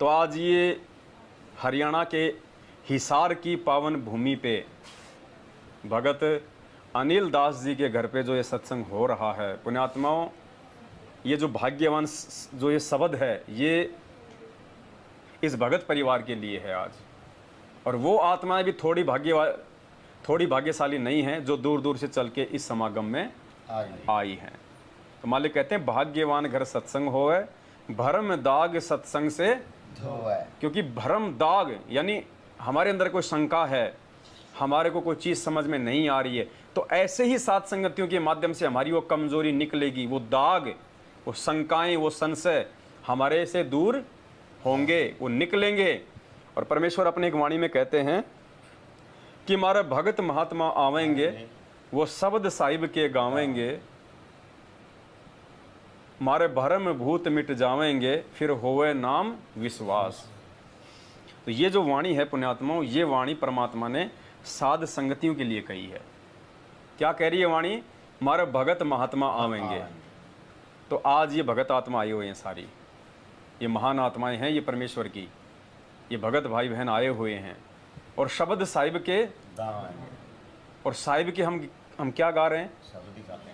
तो आज ये हरियाणा के हिसार की पावन भूमि पे भगत अनिल दास जी के घर पे जो ये सत्संग हो रहा है, पुण्यात्माओं, ये जो भाग्यवान जो ये शब्द है, ये इस भगत परिवार के लिए है आज। और वो आत्माएं भी थोड़ी भाग्यशाली नहीं हैं जो दूर दूर से चल के इस समागम में आई हैं। तो मालिक कहते हैं भाग्यवान घर सत्संग होवे, भरम दाग सत्संग से धोवे। क्योंकि भरम दाग यानी हमारे अंदर कोई शंका है, हमारे को कोई चीज़ समझ में नहीं आ रही है, तो ऐसे ही सात संगतियों के माध्यम से हमारी वो कमजोरी निकलेगी, वो दाग, वो शंकाएं, वो संशय हमारे से दूर होंगे, वो निकलेंगे। और परमेश्वर अपने एक वाणी में कहते हैं कि मारे भगत महात्मा आवेंगे, वो शब्द साहिब के गावेंगे, मारे भरम भूत मिट जावेंगे, फिर होवे नाम विश्वास। तो ये जो वाणी है पुण्यात्माओं, ये वाणी परमात्मा ने साध संगतियों के लिए कही है। क्या कह रही है वाणी? मारे भगत महात्मा आवेंगे। तो आज ये भगत आत्मा आई हुए हैं, सारी ये महान आत्माएं हैं, ये परमेश्वर की, ये भगत भाई बहन आए हुए हैं और शब्द साहिब के, और साहिब के हम क्या गा रहे हैं?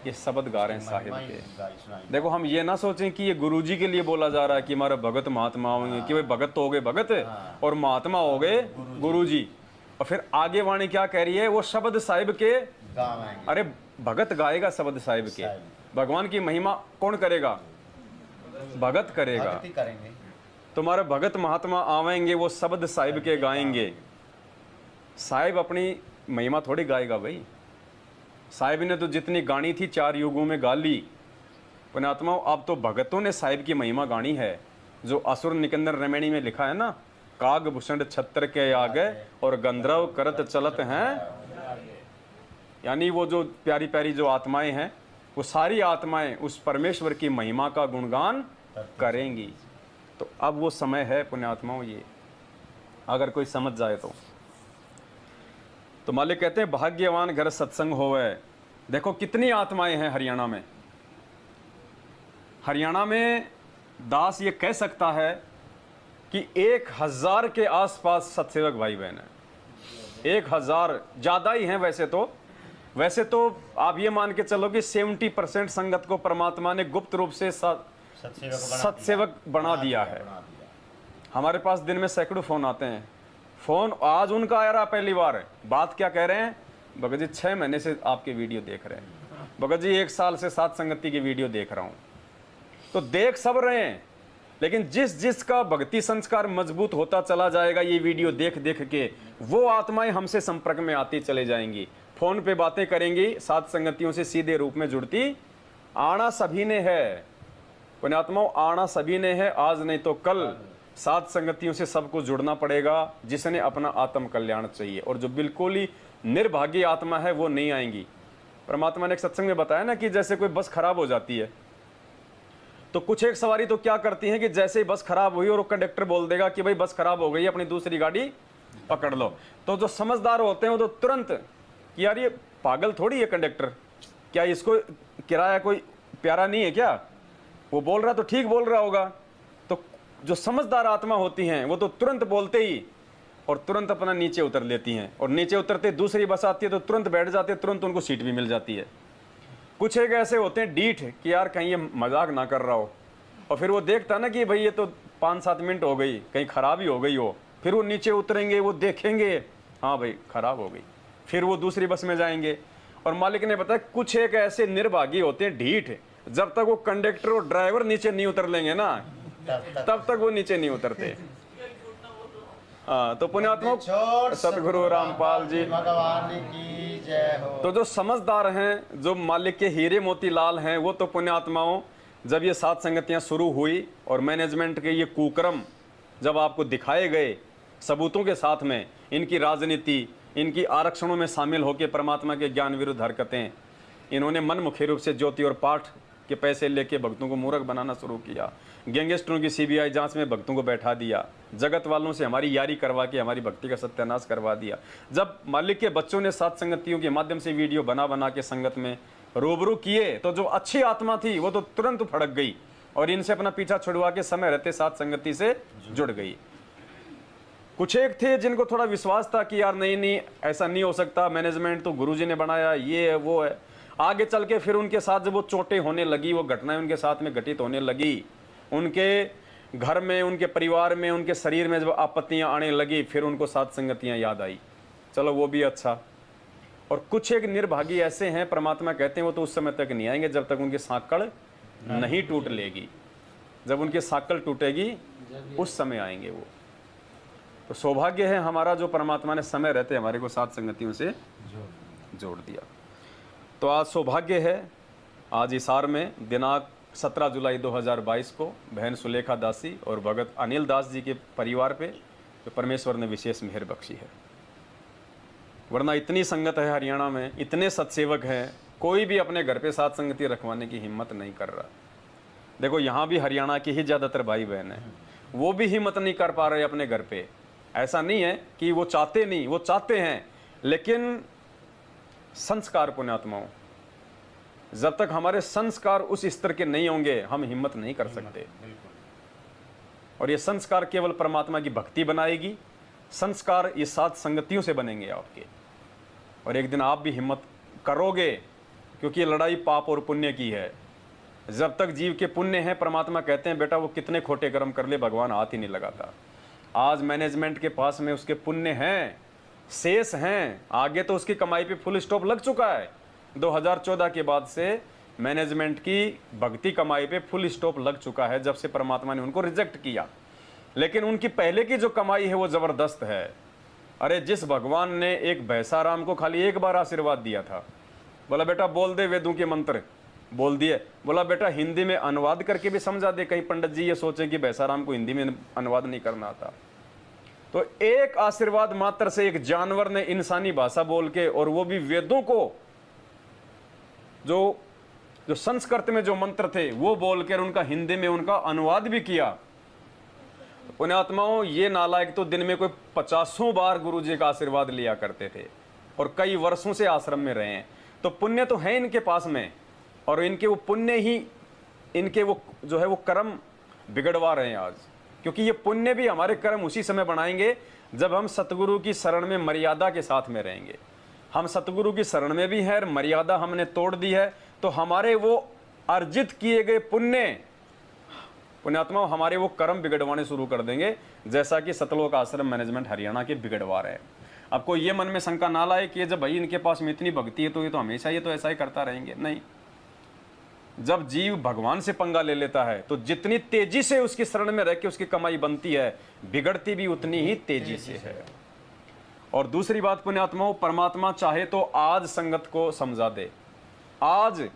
ये शब्द गा रहे हैं साहिब के। देखो, हम ये ना सोचें कि ये गुरुजी के लिए बोला जा रहा है कि हमारा भगत महात्मा होंगे, कि भाई भगत तो हो गए भगत और महात्मा हो गए गुरुजी। और फिर आगे वाणी क्या कह रही है? वो शब्द साहिब के। अरे भगत गाएगा शब्द साहिब के, भगवान की महिमा कौन करेगा? भगत करेगा। तुम्हारे भगत महात्मा आवेंगे, वो शब्द साहिब के गाएंगे। साहिब अपनी महिमा थोड़ी गाएगा भाई, साहिब ने तो जितनी गानी थी 4 युगों में गा ली। पुण्यात्माओं, अब तो भगतों ने साहिब की महिमा गानी है, जो असुर निकंदन रमणी में लिखा है ना, काग भूषण छत्र के आगे और गंधर्व करत चलत हैं। यानी वो जो प्यारी प्यारी जो आत्माएं हैं, वो सारी आत्माएं उस परमेश्वर की महिमा का गुणगान करेंगी। तो अब वो समय है पुण्यात्माओं, ये अगर कोई समझ जाए तो मालिक कहते हैं भाग्यवान घर सत्संग होवे। देखो कितनी आत्माएं हैं हरियाणा में। हरियाणा में दास ये कह सकता है कि 1000 के आसपास सत्सेवक भाई बहन है। 1000 ज़्यादा ही हैं वैसे तो आप ये मान के चलो कि 70% संगत को परमात्मा ने गुप्त रूप से सत्सेवक बना दिया है। हमारे पास दिन में सैकड़ों फ़ोन आते हैं। फ़ोन आज उनका आ रहा पहली बार, बात क्या कह रहे हैं? भगत जी 6 महीने से आपके वीडियो देख रहे हैं, भगत जी 1 साल से सात संगति की वीडियो देख रहा हूँ। तो देख सब रहे हैं, लेकिन जिसका भक्ति संस्कार मजबूत होता चला जाएगा ये वीडियो देख देख के, वो आत्माएं हमसे संपर्क में आती चले जाएंगी, फ़ोन पे बातें करेंगी, सात संगतियों से सीधे रूप में जुड़ती। आना सभी ने है पुण्यात्माओं, आना सभी ने है, आज नहीं तो कल सात संगतियों से सबको जुड़ना पड़ेगा, जिसने अपना आत्म कल्याण चाहिए। और जो बिल्कुल ही निर्भागी आत्मा है वो नहीं आएंगी। परमात्मा ने एक सत्संग में बताया ना कि जैसे कोई बस खराब हो जाती है तो कुछ एक सवारी तो क्या करती है कि जैसे ही बस खराब हुई और कंडक्टर बोल देगा कि भाई बस खराब हो गई, अपनी दूसरी गाड़ी पकड़ लो, तो जो समझदार होते हैं वो तो तुरंत कि यार ये पागल थोड़ी है कंडक्टर, क्या इसको किराया कोई प्यारा नहीं है क्या? वो बोल रहा तो ठीक बोल रहा होगा। तो जो समझदार आत्मा होती हैं वो तो तुरंत बोलते ही और तुरंत अपना नीचे उतर लेती हैं, और नीचे उतरते दूसरी बस आती है तो तुरंत बैठ जाते हैं, तुरंत उनको सीट भी मिल जाती है। कुछ एक ऐसे होते हैं डीठ कि यार कहीं ये मजाक ना कर रहा हो, और फिर वो देखता ना कि भाई ये तो 5-7 मिनट हो गई, कहीं खराब ही हो गई हो, फिर वो नीचे उतरेंगे, वो देखेंगे हाँ भाई खराब हो गई, फिर वो दूसरी बस में जाएंगे। और मालिक ने बताया कुछ एक ऐसे निर्भागी होते हैं ढीठ, जब तक वो कंडक्टर और ड्राइवर नीचे नहीं उतर लेंगे ना तब तक वो नीचे नहीं उतरते। तो पुण्यात्मा सतगुरु रामपाल जी भगवान की जय हो। तो जो समझदार हैं, जो मालिक के हीरे मोती लाल हैं, वो तो पुण्यात्माओं जब ये सात संगतियां शुरू हुई और मैनेजमेंट के ये कुकर्म जब आपको दिखाए गए सबूतों के साथ में, इनकी राजनीति, इनकी आरक्षणों में शामिल होकर परमात्मा के ज्ञान विरुद्ध हरकतें, इन्होंने मनमुखी रूप से ज्योति और पाठ के पैसे लेके भक्तों को मूर्ख बनाना शुरू किया, गैंगस्टरों की सीबीआई जांच में भक्तों को बैठा दिया, जगत वालों से हमारी यारी करवा के हमारी भक्ति का सत्यानाश करवा दिया। जब मालिक के बच्चों ने सात संगतियों के माध्यम से वीडियो बना बना के संगत में रूबरू किए तो जो अच्छी आत्मा थी वो तो तुरंत फड़क गई, और इनसे अपना पीछा छुड़वा के समय रहते साथ संगति से जुड़ गई। कुछ एक थे जिनको थोड़ा विश्वास था कि यार नहीं नहीं ऐसा नहीं हो सकता, मैनेजमेंट तो गुरुजी ने बनाया, ये है वो है। आगे चल के फिर उनके साथ जब वो चोटें होने लगी, वो घटनाएं उनके साथ में घटित होने लगी, उनके घर में, उनके परिवार में, उनके शरीर में जब आपत्तियां आने लगी, फिर उनको साथ संगतियां याद आई। चलो वो भी अच्छा। और कुछ एक निर्भागी ऐसे हैं, परमात्मा कहते हैं वो तो उस समय तक नहीं आएंगे जब तक उनकी सांकड़ नहीं टूट लेगी। जब उनकी सांकड़ टूटेगी उस समय आएंगे वो। तो सौभाग्य है हमारा जो परमात्मा ने समय रहते हमारे को साथ संगतियों से जोड़ दिया। तो आज सौभाग्य है, आज हिसार में दिनांक 17 जुलाई 2022 को बहन सुलेखा दासी और भगत अनिल दास जी के परिवार पे जो परमेश्वर ने विशेष मेहर बख्शी है। वरना इतनी संगत है हरियाणा में, इतने सत्सेवक हैं, कोई भी अपने घर पे साथ संगति रखवाने की हिम्मत नहीं कर रहा। देखो यहाँ भी हरियाणा के ही ज़्यादातर भाई बहन हैं, वो भी हिम्मत नहीं कर पा रहे अपने घर पे। ऐसा नहीं है कि वो चाहते नहीं, वो चाहते हैं, लेकिन संस्कार पुण्यात्माओं, जब तक हमारे संस्कार उस स्तर के नहीं होंगे हम हिम्मत नहीं कर सकते। और ये संस्कार केवल परमात्मा की भक्ति बनाएगी, संस्कार ये साथ संगतियों से बनेंगे आपके। और एक दिन आप भी हिम्मत करोगे, क्योंकि ये लड़ाई पाप और पुण्य की है। जब तक जीव के पुण्य हैं, परमात्मा कहते हैं बेटा वो कितने खोटे कर्म कर ले भगवान हाथ ही नहीं लगाता। आज मैनेजमेंट के पास में उसके पुण्य हैं, शेष हैं, आगे तो उसकी कमाई पे फुल स्टॉप लग चुका है। 2014 के बाद से मैनेजमेंट की भक्ति कमाई पे फुल स्टॉप लग चुका है, जब से परमात्मा ने उनको रिजेक्ट किया। लेकिन उनकी पहले की जो कमाई है वो जबरदस्त है। अरे जिस भगवान ने एक भैंसाराम को खाली एक बार आशीर्वाद दिया था, बोला बेटा बोल दे वेदों के मंत्र, बोल दिए। बोला बेटा हिंदी में अनुवाद करके भी समझा दे, कहीं पंडित जी ये सोचे कि भैंसाराम को हिंदी में अनुवाद नहीं करना आता। तो एक आशीर्वाद मात्र से एक जानवर ने इंसानी भाषा बोल के, और वो भी वेदों को जो संस्कृत में जो मंत्र थे वो बोलकर उनका हिंदी में उनका अनुवाद भी किया। पुण्यात्माओं, ये नालायक तो दिन में कोई 50 बार गुरुजी का आशीर्वाद लिया करते थे और कई वर्षों से आश्रम में रहे हैं। तो पुण्य तो है इनके पास में, और इनके वो पुण्य ही इनके वो जो है वो कर्म बिगड़वा रहे हैं आज। क्योंकि ये पुण्य भी हमारे कर्म उसी समय बनाएंगे जब हम सतगुरु की शरण में मर्यादा के साथ में रहेंगे। हम सतगुरु की शरण में भी हैं और मर्यादा हमने तोड़ दी है, तो हमारे वो अर्जित किए गए पुण्यात्मा हमारे वो कर्म बिगड़वाने शुरू कर देंगे, जैसा कि सतलोक आश्रम मैनेजमेंट हरियाणा के बिगड़वा रहे हैं। अब कोई ये मन में शंका ना लाए कि जब भाई इनके पास में इतनी भक्ति है तो ये तो हमेशा ये तो ऐसा ही करता रहेंगे। नहीं, जब जीव भगवान से पंगा ले लेता है तो जितनी तेजी से उसकी शरण में रह के उसकी कमाई बनती है, बिगड़ती भी उतनी ही तेजी से है। और दूसरी बात पुण्यात्माओं, परमात्मा चाहे तो आज संगत को समझा दे, आज,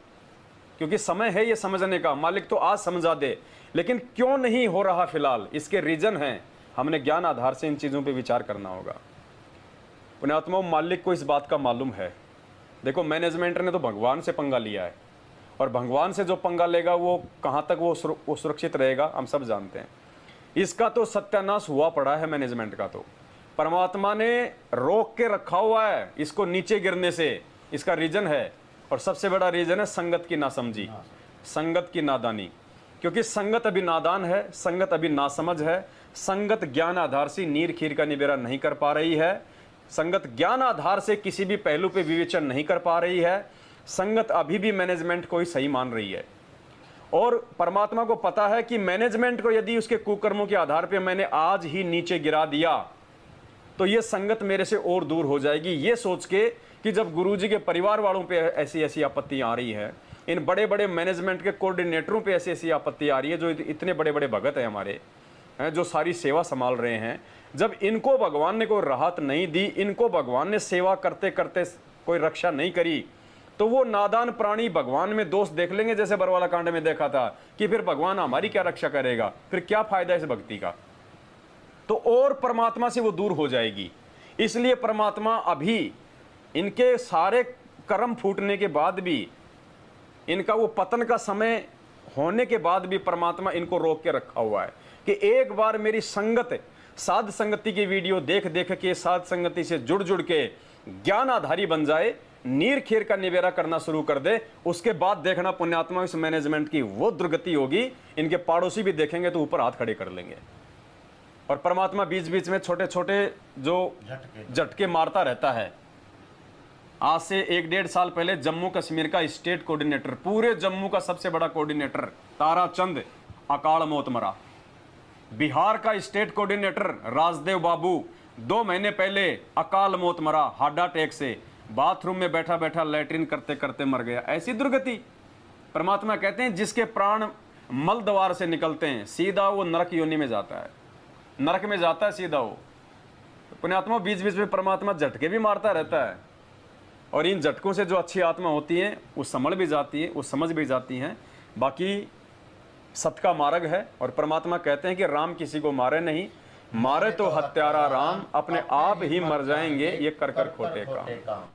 क्योंकि समय है ये समझने का, मालिक तो आज समझा दे। लेकिन क्यों नहीं हो रहा फिलहाल, इसके रीजन हैं, हमने ज्ञान आधार से इन चीजों पे विचार करना होगा। पुण्यात्माओं, मालिक को इस बात का मालूम है। देखो मैनेजमेंट ने तो भगवान से पंगा लिया है, और भगवान से जो पंगा लेगा वो कहां तक वो सुरक्षित रहेगा हम सब जानते हैं। इसका तो सत्यानाश हुआ पड़ा है मैनेजमेंट का। तो परमात्मा ने रोक के रखा हुआ है इसको नीचे गिरने से। इसका रीजन है, और सबसे बड़ा रीजन है संगत की नासमझी, संगत की नादानी। क्योंकि संगत अभी नादान है, संगत अभी नासमझ है, संगत ज्ञान आधार से नीर खीर का निबेरा नहीं कर पा रही है, संगत ज्ञान आधार से किसी भी पहलू पे विवेचन नहीं कर पा रही है, संगत अभी भी मैनेजमेंट को ही सही मान रही है। और परमात्मा को पता है कि मैनेजमेंट को यदि उसके कुकर्मों के आधार पे मैंने आज ही नीचे गिरा दिया तो ये संगत मेरे से और दूर हो जाएगी, ये सोच के कि जब गुरुजी के परिवार वालों पे ऐसी ऐसी आपत्ति आ रही है, इन बड़े बड़े मैनेजमेंट के कोऑर्डिनेटरों पे ऐसी ऐसी आपत्ति आ रही है, जो इतने बड़े बड़े भगत हैं हमारे, हैं जो सारी सेवा संभाल रहे हैं, जब इनको भगवान ने कोई राहत नहीं दी, इनको भगवान ने सेवा करते करते कोई रक्षा नहीं करी, तो वो नादान प्राणी भगवान में दोष देख लेंगे, जैसे बरवाला कांड में देखा था कि फिर भगवान हमारी क्या रक्षा करेगा, फिर क्या फायदा इस भक्ति का। तो और परमात्मा से वो दूर हो जाएगी। इसलिए परमात्मा अभी इनके सारे कर्म फूटने के बाद भी, इनका वो पतन का समय होने के बाद भी परमात्मा इनको रोक के रखा हुआ है कि एक बार मेरी संगत, साध संगति की वीडियो देख देख के, साध संगति से जुड़ जुड़ के ज्ञान आधारी बन जाए, नीर खीर का निबेरा करना शुरू कर दे, उसके बाद देखना पुण्यात्मा इस मैनेजमेंट की वो दुर्गति होगी, इनके पड़ोसी भी देखेंगे तो ऊपर हाथ खड़े कर लेंगे। और परमात्मा बीच बीच में छोटे छोटे जो झटके मारता रहता है। आज से 1-1.5 साल पहले जम्मू कश्मीर का स्टेट कोऑर्डिनेटर, पूरे जम्मू का सबसे बड़ा कोऑर्डिनेटर ताराचंद अकाल मौत मरा। बिहार का स्टेट कोऑर्डिनेटर राजदेव बाबू 2 महीने पहले अकाल मौत मरा, हार्ट अटैक से, बाथरूम में बैठा बैठा लैट्रिन करते करते मर गया। ऐसी दुर्गति। परमात्मा कहते हैं जिसके प्राण मल द्वार से निकलते हैं सीधा वो नरक योनि में जाता है, नरक में जाता है सीधा वो। पुण्यात्मा बीच बीच में परमात्मा झटके भी मारता रहता है, और इन झटकों से जो अच्छी आत्मा होती है वो संभल भी जाती है, वो समझ भी जाती हैं। बाकी सत्य का मार्ग है, और परमात्मा कहते हैं कि राम किसी को मारे नहीं, मारे तो हत्यारा राम, अपने आप ही मर जाएंगे ये कर कर खोटे काम।